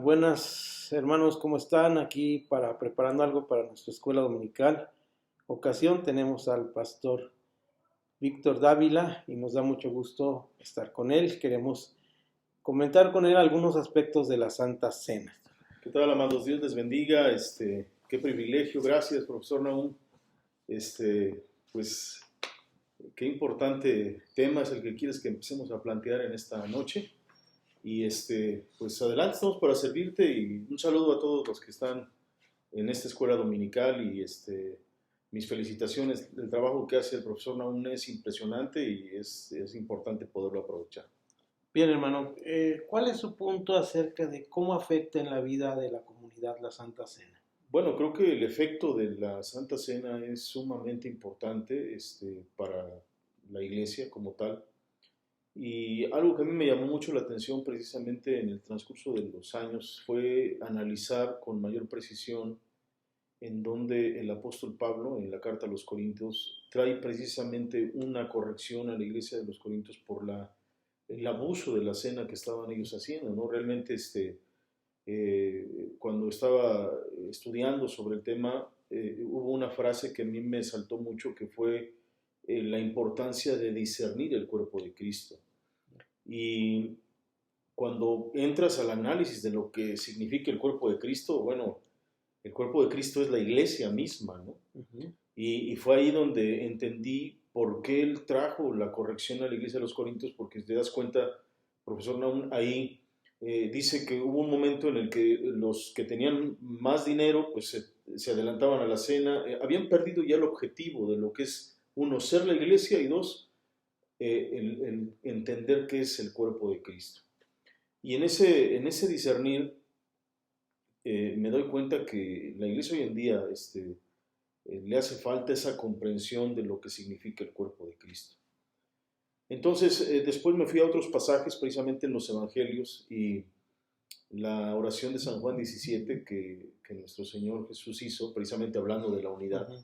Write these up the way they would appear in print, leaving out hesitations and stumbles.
Buenas hermanos, ¿cómo están? Aquí preparando algo para nuestra escuela dominical. Ocasión tenemos al pastor Víctor Dávila y nos da mucho gusto estar con él. Queremos comentar con él algunos aspectos de la Santa Cena. ¿Qué tal, amados? Dios les bendiga. Qué privilegio. Gracias, profesor Nahum. Pues, qué importante tema es el que quieres que empecemos a plantear en esta noche. Y pues adelante, estamos para servirte y un saludo a todos los que están en esta escuela dominical y mis felicitaciones. El trabajo que hace el profesor Nahum es impresionante y es importante poderlo aprovechar. Bien, hermano, ¿cuál es su punto acerca de cómo afecta en la vida de la comunidad la Santa Cena? Bueno, creo que el efecto de la Santa Cena es sumamente importante para la iglesia como tal. Y algo que a mí me llamó mucho la atención precisamente en el transcurso de los años fue analizar con mayor precisión en donde el apóstol Pablo, en la carta a los Corintios, trae precisamente una corrección a la iglesia de los Corintios por el abuso de la cena que estaban ellos haciendo, ¿no? Realmente cuando estaba estudiando sobre el tema, hubo una frase que a mí me saltó mucho, que fue la importancia de discernir el cuerpo de Cristo. Y cuando entras al análisis de lo que significa el cuerpo de Cristo, bueno, el cuerpo de Cristo es la iglesia misma, ¿no? Uh-huh. Y fue ahí donde entendí por qué él trajo la corrección a la iglesia de los Corintios, porque te das cuenta, profesor Nahum, ahí dice que hubo un momento en el que los que tenían más dinero pues se adelantaban a la cena, habían perdido ya el objetivo de lo que es, uno, ser la iglesia, y dos, el entender qué es el cuerpo de Cristo. Y en ese discernir me doy cuenta que la iglesia hoy en día le hace falta esa comprensión de lo que significa el cuerpo de Cristo. Entonces, después me fui a otros pasajes, precisamente en los evangelios, y la oración de San Juan 17 que nuestro Señor Jesús hizo, precisamente hablando de la unidad. Uh-huh.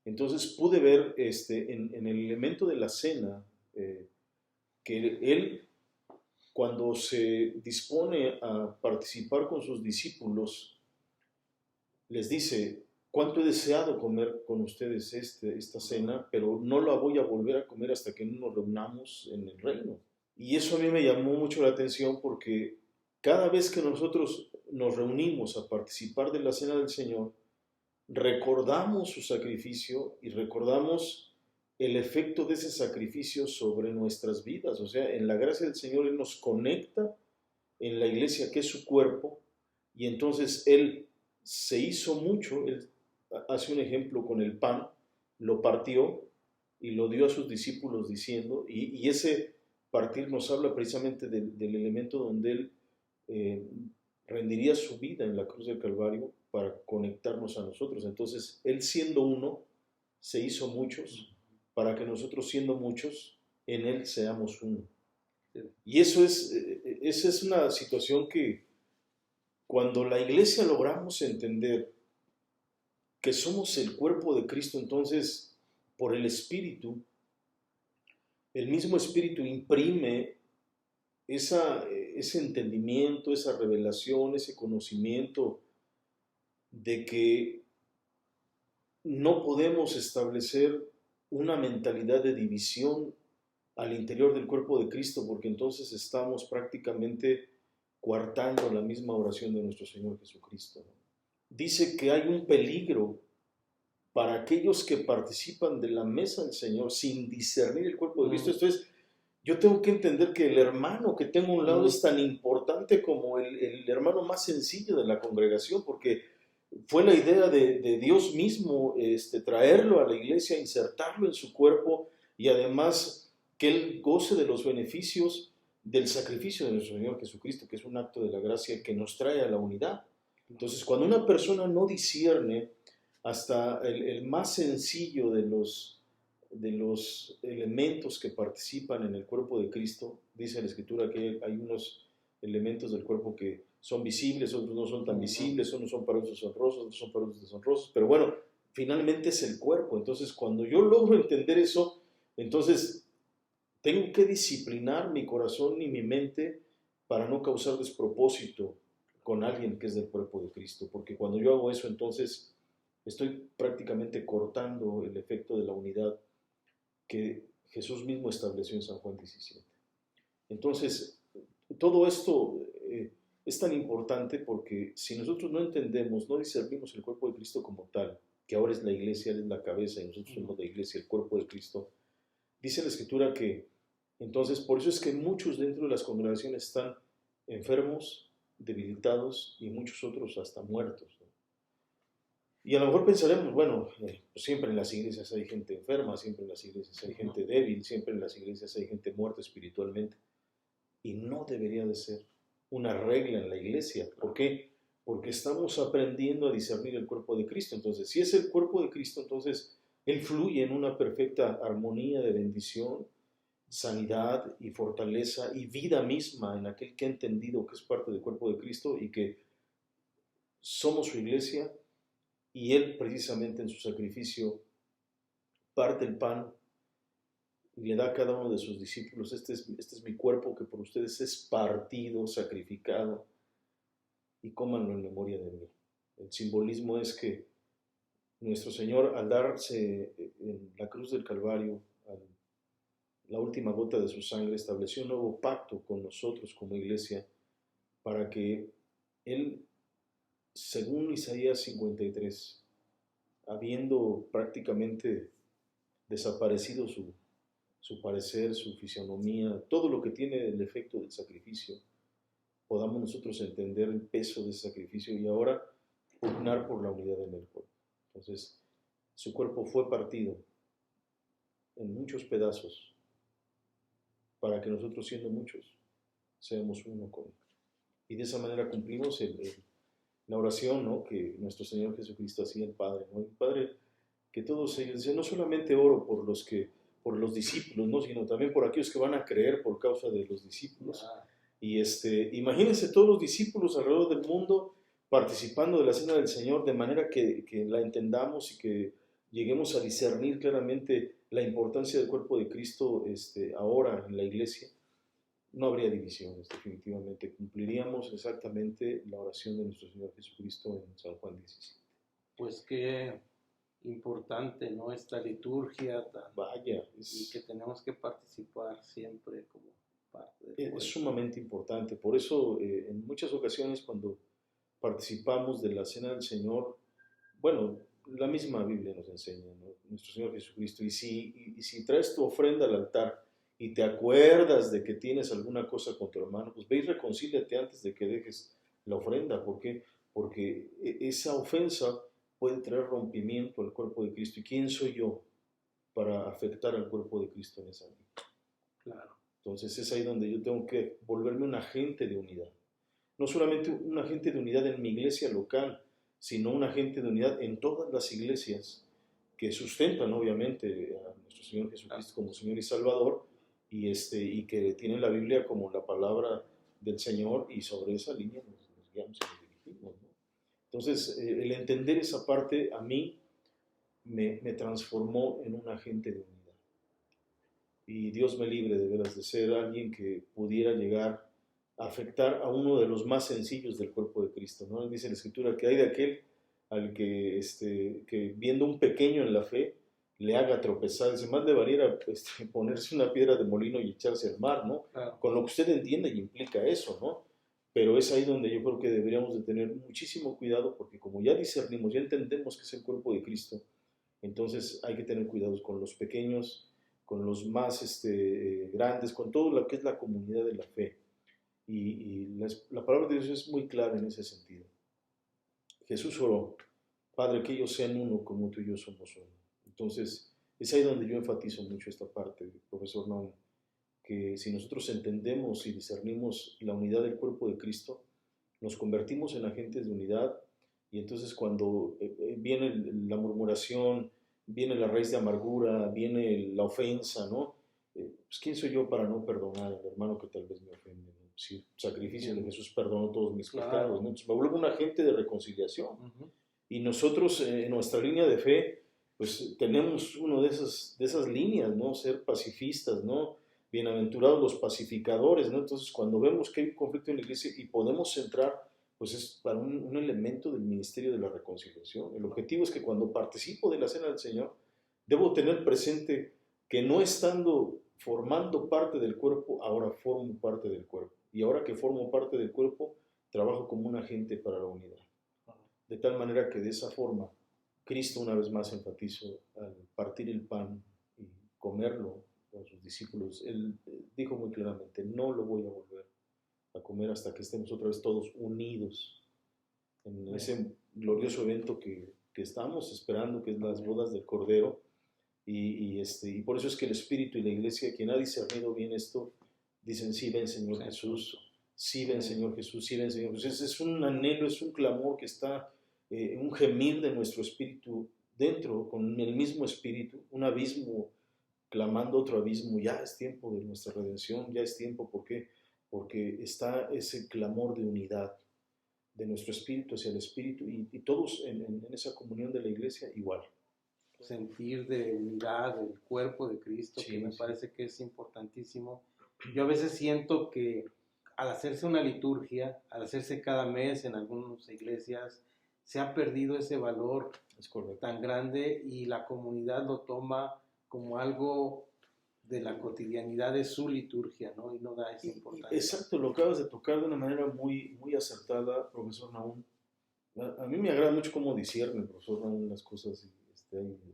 Entonces pude ver en el elemento de la cena, que Él, cuando se dispone a participar con sus discípulos, les dice: cuánto he deseado comer con ustedes esta cena, pero no la voy a volver a comer hasta que no nos reunamos en el reino. Y eso a mí me llamó mucho la atención, porque cada vez que nosotros nos reunimos a participar de la cena del Señor, recordamos su sacrificio y recordamos el efecto de ese sacrificio sobre nuestras vidas. O sea, en la gracia del Señor Él nos conecta en la iglesia, que es su cuerpo, y entonces Él se hizo mucho. Él hace un ejemplo con el pan, lo partió y lo dio a sus discípulos diciendo, y ese partir nos habla precisamente del elemento donde Él rendiría su vida en la cruz del Calvario para conectarnos a nosotros. Entonces, Él siendo uno, se hizo muchos, para que nosotros siendo muchos, en Él seamos uno. Y esa es una situación que, cuando la iglesia logramos entender que somos el cuerpo de Cristo, entonces, por el Espíritu, el mismo Espíritu imprime ese entendimiento, esa revelación, ese conocimiento de que no podemos establecer una mentalidad de división al interior del cuerpo de Cristo, porque entonces estamos prácticamente coartando la misma oración de nuestro Señor Jesucristo. Dice que hay un peligro para aquellos que participan de la mesa del Señor sin discernir el cuerpo de Cristo. Entonces, yo tengo que entender que el hermano que tengo a un lado es tan importante como el hermano más sencillo de la congregación, porque fue la idea de Dios mismo traerlo a la iglesia, insertarlo en su cuerpo, y además que él goce de los beneficios del sacrificio de nuestro Señor Jesucristo, que es un acto de la gracia que nos trae a la unidad. Entonces, cuando una persona no discierne hasta el más sencillo de los elementos que participan en el cuerpo de Cristo, dice la Escritura que hay unos elementos del cuerpo que son visibles, otros no son tan visibles, unos son para usos honrosos, otros son para usos deshonrosos, pero bueno, finalmente es el cuerpo. Entonces, cuando yo logro entender eso, entonces tengo que disciplinar mi corazón y mi mente para no causar despropósito con alguien que es del cuerpo de Cristo, porque cuando yo hago eso, entonces estoy prácticamente cortando el efecto de la unidad que Jesús mismo estableció en San Juan 17. Entonces, todo esto es tan importante porque si nosotros no entendemos, no discernimos el cuerpo de Cristo como tal, que ahora es la iglesia, Él es la cabeza y nosotros somos la iglesia, el cuerpo de Cristo, dice la Escritura que, entonces, por eso es que muchos dentro de las congregaciones están enfermos, debilitados y muchos otros hasta muertos, ¿no? Y a lo mejor pensaremos, bueno, pues siempre en las iglesias hay gente enferma, siempre en las iglesias hay gente débil, siempre en las iglesias hay gente muerta espiritualmente. Y no debería de ser una regla en la iglesia. ¿Por qué? Porque estamos aprendiendo a discernir el cuerpo de Cristo. Entonces, si es el cuerpo de Cristo, entonces Él fluye en una perfecta armonía de bendición, sanidad y fortaleza y vida misma en aquel que ha entendido que es parte del cuerpo de Cristo y que somos su iglesia, y Él precisamente en su sacrificio parte el pan y le da a cada uno de sus discípulos: este es mi cuerpo que por ustedes es partido, sacrificado, y cómanlo en memoria de mí. El simbolismo es que nuestro Señor, al darse en la cruz del Calvario, la última gota de su sangre, estableció un nuevo pacto con nosotros como iglesia para que Él, según Isaías 53, habiendo prácticamente desaparecido su parecer, su fisionomía, todo lo que tiene el efecto del sacrificio, podamos nosotros entender el peso de ese sacrificio y ahora pugnar por la unidad en el cuerpo. Entonces, su cuerpo fue partido en muchos pedazos para que nosotros, siendo muchos, seamos uno con Él. Y de esa manera cumplimos la oración, ¿no?, que nuestro Señor Jesucristo hacía al Padre, ¿no? El Padre, que todos ellos decían: no solamente oro por los discípulos, ¿no?, sino también por aquellos que van a creer por causa de los discípulos. Y imagínense todos los discípulos alrededor del mundo participando de la cena del Señor, de manera que la entendamos y que lleguemos a discernir claramente la importancia del cuerpo de Cristo ahora en la iglesia. No habría divisiones, definitivamente. Cumpliríamos exactamente la oración de nuestro Señor Jesucristo en San Juan 17. Pues qué importante, ¿no?, esta liturgia tan... Vaya, y que tenemos que participar siempre como parte del cuerpo. Es sumamente importante. Por eso, en muchas ocasiones, cuando participamos de la cena del Señor, bueno, la misma Biblia nos enseña, ¿no?, nuestro Señor Jesucristo, y si traes tu ofrenda al altar y te acuerdas de que tienes alguna cosa con tu hermano, pues ve y reconcíliate antes de que dejes la ofrenda. ¿Por qué? Porque esa ofensa puede traer rompimiento al cuerpo de Cristo. ¿Y quién soy yo para afectar al cuerpo de Cristo en esa vida? Claro. Entonces es ahí donde yo tengo que volverme un agente de unidad. No solamente un agente de unidad en mi iglesia local, sino un agente de unidad en todas las iglesias que sustentan obviamente a nuestro Señor Jesucristo como Señor y Salvador, y que tienen la Biblia como la palabra del Señor, y sobre esa línea nos guiamos y nos dirigimos, ¿no? Entonces, el entender esa parte a mí me transformó en un agente de unidad. Y Dios me libre de veras de ser alguien que pudiera llegar a afectar a uno de los más sencillos del cuerpo de Cristo, ¿no? Dice la Escritura que hay de aquel al que viendo un pequeño en la fe le haga tropezar. Dice: más le valiera ponerse una piedra de molino y echarse al mar, ¿no? Claro. Con lo que usted entiende y implica eso, ¿no? Pero es ahí donde yo creo que deberíamos de tener muchísimo cuidado, porque como ya discernimos, ya entendemos que es el cuerpo de Cristo, entonces hay que tener cuidados con los pequeños, con los más grandes, con todo lo que es la comunidad de la fe. Y la palabra de Dios es muy clara en ese sentido. Jesús oró: Padre, que ellos sean uno como tú y yo somos uno. Entonces, es ahí donde yo enfatizo mucho esta parte, profesor Naum, que si nosotros entendemos y discernimos la unidad del cuerpo de Cristo, nos convertimos en agentes de unidad, y entonces cuando viene la murmuración, viene la raíz de amargura, viene la ofensa, ¿no? Pues ¿quién soy yo para no perdonar al hermano que tal vez me ofende, ¿no? Si el sacrificio de Jesús perdonó todos mis pecados, ¿no? Entonces me vuelvo un agente de reconciliación. Y nosotros en nuestra línea de fe, pues tenemos una de esas líneas, ¿no? Ser pacifistas, ¿no? Bienaventurados los pacificadores, ¿no? Entonces cuando vemos que hay un conflicto en la iglesia y podemos entrar pues es para un elemento del ministerio de la reconciliación. El objetivo es que cuando participo de la cena del Señor, debo tener presente que no estando formando parte del cuerpo, ahora formo parte del cuerpo. Y ahora que formo parte del cuerpo, trabajo como un agente para la unidad. De tal manera que de esa forma, Cristo, una vez más enfatizo, al partir el pan y comerlo con sus discípulos, Él dijo muy claramente, no lo voy a volver a comer hasta que estemos otra vez todos unidos en ese glorioso evento que estamos esperando, que es las bodas del Cordero. Y por eso es que el Espíritu y la Iglesia, quien ha discernido bien esto, dicen, sí, ven Señor Jesús, sí, ven Señor Jesús, sí, ven Señor Jesús. Es un anhelo, es un clamor que está, un gemir de nuestro espíritu dentro, con el mismo espíritu, un abismo clamando otro abismo. Ya es tiempo de nuestra redención, ya es tiempo, ¿por qué? Porque está ese clamor de unidad de nuestro espíritu hacia el espíritu y todos en esa comunión de la iglesia igual. Sentir de unidad del cuerpo de Cristo, Sí, que me sí. parece que es importantísimo. Yo a veces siento que al hacerse una liturgia, al hacerse cada mes en algunas iglesias, se ha perdido ese valor Es correcto. tan grande y la comunidad lo toma como algo de la cotidianidad de su liturgia, ¿no? Y no da esa importancia. Exacto, lo acabas de tocar de una manera muy, muy acertada, profesor Naún. A mí me agrada mucho cómo discierne el profesor Naún las cosas y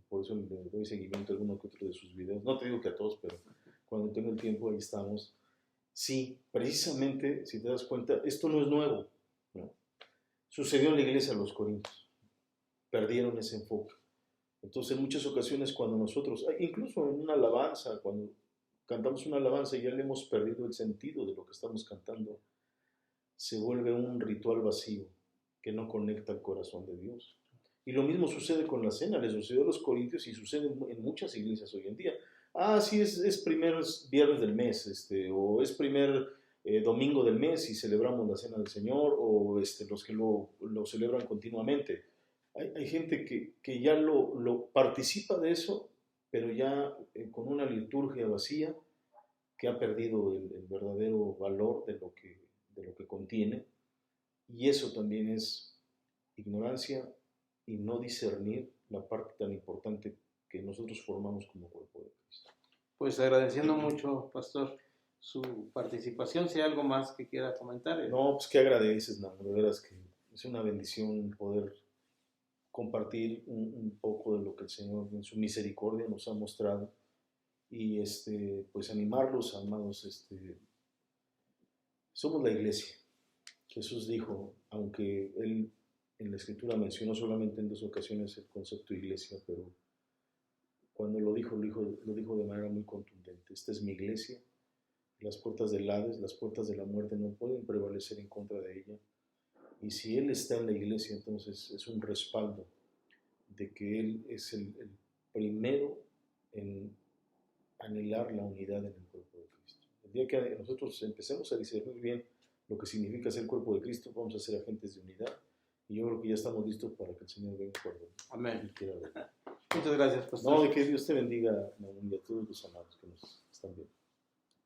por eso le doy seguimiento a alguno que otro de sus videos. No te digo que a todos, pero cuando tengo el tiempo ahí estamos. Sí, precisamente, si te das cuenta, esto no es nuevo, ¿no? Sucedió en la iglesia de los Corintios. Perdieron ese enfoque. Entonces, en muchas ocasiones cuando nosotros, incluso en una alabanza, cuando cantamos una alabanza y ya le hemos perdido el sentido de lo que estamos cantando, se vuelve un ritual vacío que no conecta al corazón de Dios. Y lo mismo sucede con la cena, le sucedió a los Corintios y sucede en muchas iglesias hoy en día. Sí, es primer viernes del mes, o es primer domingo del mes y celebramos la cena del Señor, o los que lo celebran continuamente. Hay gente que ya lo participa de eso, pero ya con una liturgia vacía que ha perdido el verdadero valor de lo que contiene. Y eso también es ignorancia y no discernir la parte tan importante que nosotros formamos como cuerpo de Cristo. Pues agradeciendo mucho, pastor, su participación. Si hay algo más que quiera comentar. No, pues qué agradeces, no, de veras que es una bendición poder compartir un poco de lo que el Señor en su misericordia nos ha mostrado y pues animarlos, amados, somos la iglesia. Jesús dijo, aunque Él en la Escritura mencionó solamente en 2 ocasiones el concepto iglesia, pero cuando lo dijo de manera muy contundente. Esta es mi iglesia, las puertas del Hades, las puertas de la muerte no pueden prevalecer en contra de ella. Y si Él está en la iglesia, entonces es un respaldo de que Él es el primero en anhelar la unidad en el cuerpo de Cristo. El día que nosotros empecemos a discernir bien lo que significa ser el cuerpo de Cristo, vamos a ser agentes de unidad. Y yo creo que ya estamos listos para que el Señor venga por nosotros. Amén. Muchas gracias, pastor. No, y que Dios te bendiga, y a todos los amados que nos están viendo.